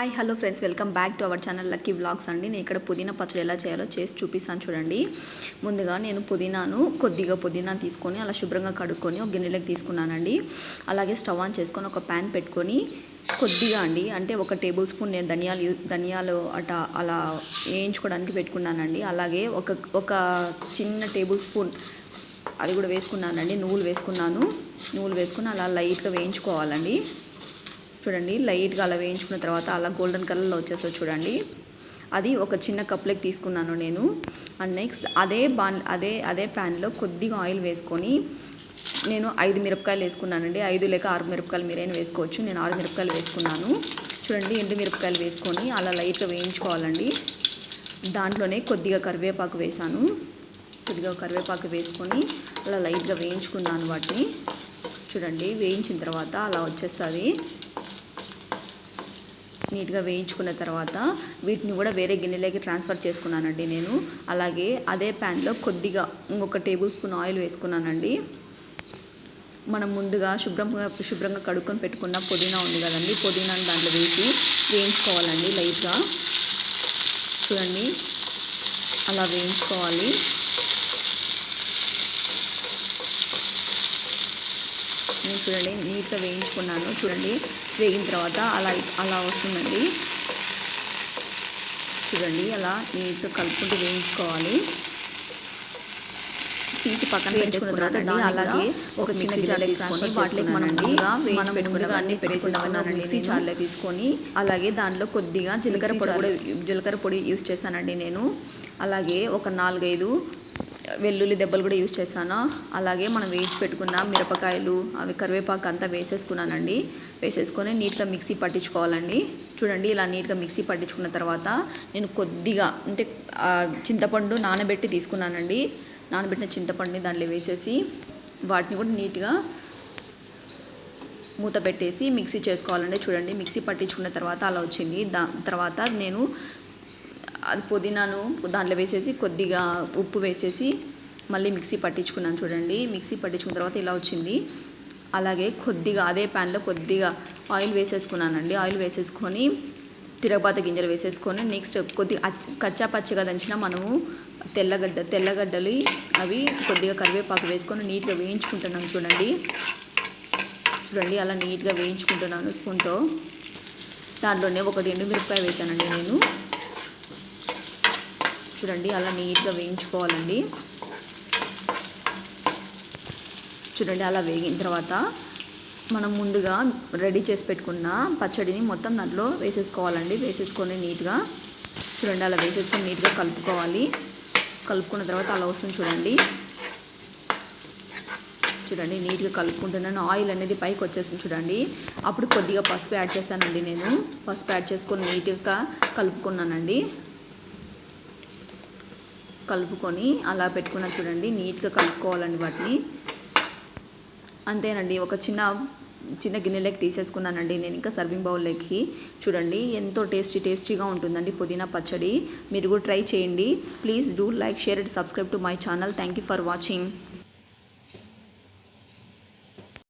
Hi hello friends, welcome back to our channel lucky vlogs అండి. నేను ఇక్కడ పుదీనా పచ్చడి ఎలా చేయాలో చేసి చూపిస్తాను చూడండి. ముందుగా నేను కొద్దిగా పుదీనా తీసుకొని అలా శుభ్రంగా కడుక్కొని ఒక గిన్నెలోకి తీసుకున్నానండి. అలాగే స్టవ్ ఆన్ చేసుకొని ఒక ప్యాన్ పెట్టుకొని కొద్దిగా అంటే ఒక టేబుల్ స్పూన్ నేను ధనియాలు అలా వేయించుకోవడానికి పెట్టుకున్నానండి. అలాగే ఒక చిన్న టేబుల్ స్పూన్ అది కూడా వేసుకున్నానండి. నువ్వులు వేసుకుని అలా లైట్గా వేయించుకోవాలండి. చూడండి, లైట్గా అలా వేయించుకున్న తర్వాత అలా గోల్డెన్ కలర్లో వచ్చేస్తుంది చూడండి. అది ఒక చిన్న కప్లోకి తీసుకున్నాను నేను. అండ్ నెక్స్ట్ అదే ప్యాన్లో కొద్దిగా ఆయిల్ వేసుకొని నేను 5 మిరపకాయలు వేసుకున్నానండి. 5 లేక 6 మిరపకాయలు మీరైనా వేసుకోవచ్చు. నేను 6 మిరపకాయలు వేసుకున్నాను. చూడండి, ఎండు మిరపకాయలు వేసుకొని అలా లైట్గా వేయించుకోవాలండి. దాంట్లోనే కొద్దిగా కరివేపాకు వేసుకొని అలా లైట్గా వేయించుకున్నాను వాటిని. చూడండి, వేయించిన తర్వాత అలా వచ్చేస్తుంది. నీట్గా వేయించుకున్న తర్వాత వీటిని కూడా వేరే గిన్నెలోకి ట్రాన్స్ఫర్ చేసుకున్నానండి నేను. అలాగే అదే ప్యాన్లో కొద్దిగా ఇంకొక టేబుల్ స్పూన్ ఆయిల్ వేసుకున్నానండి. మనం ముందుగా శుభ్రంగా కడుక్కొని పెట్టుకున్న పుదీనా ఉంది కదండి, పుదీనాని దాంట్లో వేసి వేయించుకోవాలండి లైట్గా. చూడండి, అలా వేయించుకోవాలి. నేను చూడండి నీట్గా వేయించుకున్నాను. చూడండి, వేగిన తర్వాత అలా వస్తుందండి. చూడండి, అలా నీట్గా కలుపుకుంటూ వేయించుకోవాలి. తీసి పక్కన పెట్టేసుకున్న తర్వాత అలాగే ఒక చిన్న జార్లో తీసుకొని వాటికి మనం ముందుగా అన్ని పెట్టేసుకున్నాను. మిక్సీ జార్లో తీసుకొని అలాగే దాంట్లో కొద్దిగా జీలకర్ర పొడి యూస్ చేశానండి నేను. అలాగే ఒక 4-5 వెల్లుల్లి దెబ్బలు కూడా యూజ్ చేశాను. అలాగే మనం వేయించి పెట్టుకున్న మిరపకాయలు అవి కరివేపాకు అంతా వేసేసుకున్నానండి. వేసేసుకొని నీట్గా మిక్సీ పట్టించుకోవాలండి. చూడండి, ఇలా నీట్గా మిక్సీ పట్టించుకున్న తర్వాత నేను కొద్దిగా చింతపండు నానబెట్టి తీసుకున్నానండి. నానబెట్టిన చింతపండుని దాంట్లో వేసేసి వాటిని కూడా నీట్గా మూత పెట్టేసి మిక్సీ చేసుకోవాలండి. చూడండి, మిక్సీ పట్టించుకున్న తర్వాత అలా వచ్చింది. తర్వాత నేను అది పుదీనాను దాంట్లో వేసేసి కొద్దిగా ఉప్పు వేసేసి మళ్ళీ మిక్సీ పట్టించుకున్నాను. చూడండి, మిక్సీ పట్టించుకున్న తర్వాత ఇలా వచ్చింది. అలాగే కొద్దిగా అదే ప్యాన్లో కొద్దిగా ఆయిల్ వేసేసుకున్నానండి. ఆయిల్ వేసేసుకొని తిరగబాత గింజలు వేసేసుకొని నెక్స్ట్ కొద్దిగా కచ్చా పచ్చిగా దంచిన మనము తెల్లగడ్డలు అవి కొద్దిగా కరివేపాకు వేసుకొని నీట్గా వేయించుకుంటున్నాను. చూడండి, అలా నీట్గా వేయించుకుంటున్నాను స్పూన్తో. దాంట్లోనే ఒకటి ఎండుమిరపకాయ వేసానండి నేను. చూడండి, అలా నీట్గా వేయించుకోవాలండి. చూడండి, అలా వేగిన తర్వాత మనం ముందుగా రెడీ చేసి పెట్టుకున్న పచ్చడిని మొత్తం దాంట్లో వేసేసుకోవాలండి. వేసేసుకొని నీట్గా చూడండి, అలా వేసేసుకొని నీట్గా కలుపుకోవాలి. కలుపుకున్న తర్వాత అలా వస్తుంది చూడండి, నీట్గా కలుపుకుంటున్నాను. ఆయిల్ అనేది పైకి వచ్చేస్తుంది చూడండి. అప్పుడు కొద్దిగా పసుపు యాడ్ చేశానండి నేను. పసుపు యాడ్ చేసుకొని నీట్గా కలుపుకున్నానండి. కలుపుకొని అలా పెట్టుకున్న చూడండి, నీట్గా కలుపుకోవాలండి వాటిని. అంతేనండి, ఒక చిన్న గిన్నెలోకి తీసేసుకున్నానండి నేను. ఇంకా సర్వింగ్ బౌల్లోకి చూడండి, ఎంతో టేస్టీగా ఉంటుందండి పుదీనా పచ్చడి. మీరు కూడా ట్రై చేయండి. Please do like, share and subscribe to my channel. Thank you for watching.